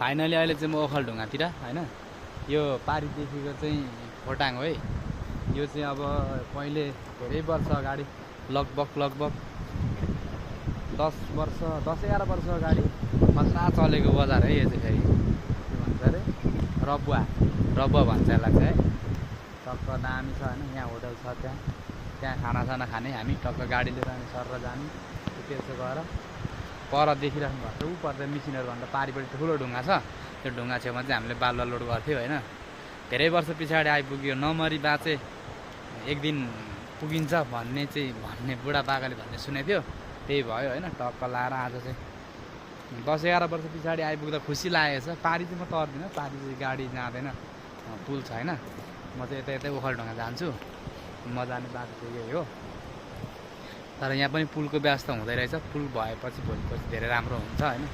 Finally अहिले चाहिँ म ओखलढुङ्गातिर हैन यो पारीदेखिको चाहिँ खोटाङ हो है। यो चाहिँ अब पहिले धेरै वर्ष अगाडि लगभग 10-11 वर्ष अगाडि खतरा चलेको बजार है। यो चाहिँ फेरि के भन्छ अरे रबुवा भन्छ यसलाई चाहिँ है। टक्क दामी छ हैन, यहाँ होटल छ, त्यहाँ खानासाना खाने, हामी टक्क गाडी लिएर अनि सर जाने। त्यसो गएर पर देखिराख्नु भएको छ ऊ पर्दा मिसिनहरूभन्दा पारिपट्टि ठुलो ढुङ्गा छ। त्यो ढुङ्गा छेउमा चाहिँ हामीले बालुवा लोड गर्थ्यौँ होइन। धेरै वर्ष पछाडि आइपुग्यो, नमरी बाँचे एक दिन पुगिन्छ भन्ने बुढापाकाले भन्ने सुनेको थियो, त्यही भयो होइन। टक्क लाएर आज चाहिँ 10-11 वर्ष पछाडि आइपुग्दा खुसी लागेको छ। पारी चाहिँ म तर्दिनँ, पारी चाहिँ गाडी जाँदैन, पुल छ होइन। म चाहिँ यतै ओखलढुङ्गा जान्छु, म जाने बाटो चाहिँ यही हो। तर यहाँ पनि पुलको व्यवस्था हुँदै रहेछ। पुल भएपछि भोलिपछि धेरै राम्रो हुन्छ होइन।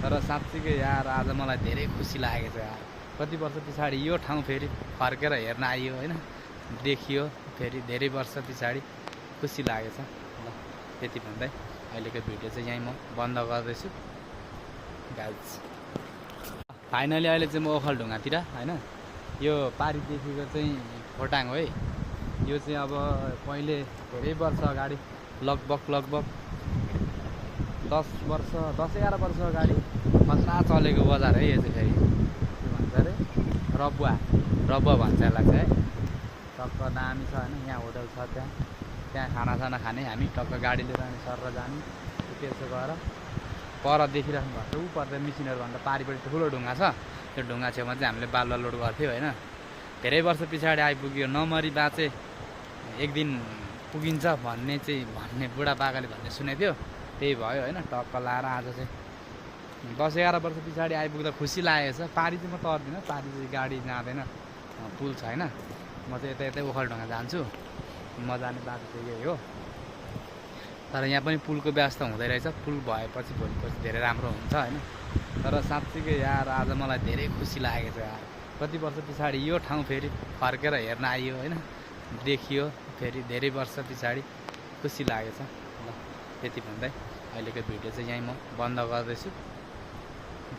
तर साँच्चीकै यार आज मलाई धेरै खुसी लागेको छ यार। कति वर्ष पछाडि यो ठाउँ फेरि फर्केर हेर्न आइयो होइन, देखियो फेरि धेरै वर्ष पछाडि, खुसी लागेछ। ल त्यति भन्दै अहिलेको भिडियो चाहिँ यहीँ म बन्द गर्दैछु गाइज। फाइनली अहिले चाहिँ म ओखलढुङ्गातिर होइन यो पारीदेखिको चाहिँ खोटाङ हो है। यो चाहिँ अब पहिले धेरै वर्ष अगाडि लगभग 10-11 वर्ष अगाडि खतरा चलेको बजार है। यो चाहिँ फेरि के भन्छ अरे रबुवा भन्छ यसलाई चाहिँ है। टक्क दामी छ होइन, यहाँ होटल छ, त्यहाँ खानासाना खाने, हामी टक्क गाडी लिएर अनि सर जाने। त्यसो गएर पर देखिराख्नु भएको छ ऊ पर्दा मिसिनहरूभन्दा पारिपट्टि ठुलो ढुङ्गा छ। त्यो ढुङ्गा छेउमा चाहिँ हामीले बालुवा लोड गर्थ्यौँ होइन। धेरै वर्ष पछाडि आइपुग्यो, नमरी बाँचे एक दिन पुगिन्छ भन्ने बुढापाकाले भन्ने सुनेको थियो, त्यही भयो होइन। टक्क लाएर आज चाहिँ 10-11 वर्ष पछाडि आइपुग्दा खुसी लागेको छ। पारी चाहिँ म तर्दिनँ, पारी चाहिँ गाडी जाँदैन, पुल छ होइन। म चाहिँ यतै ओखलढुङ्गा जान्छु, म जाने बाटो चाहिँ यही हो। तर यहाँ पनि पुलको व्यवस्था हुँदै रहेछ। पुल भएपछि भोलिपछि धेरै राम्रो हुन्छ होइन। तर साँच्चीकै यार आज मलाई धेरै खुसी लागेको छ यार। कति वर्ष पछाडि यो ठाउँ फेरि फर्केर हेर्न आइयो होइन, देखियो फेरि धेरै वर्ष पछाडि, खुसी लागेछ। ल त्यति भन्दै अहिलेको भिडियो चाहिँ यहीँ म बन्द गर्दैछु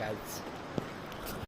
गाइज।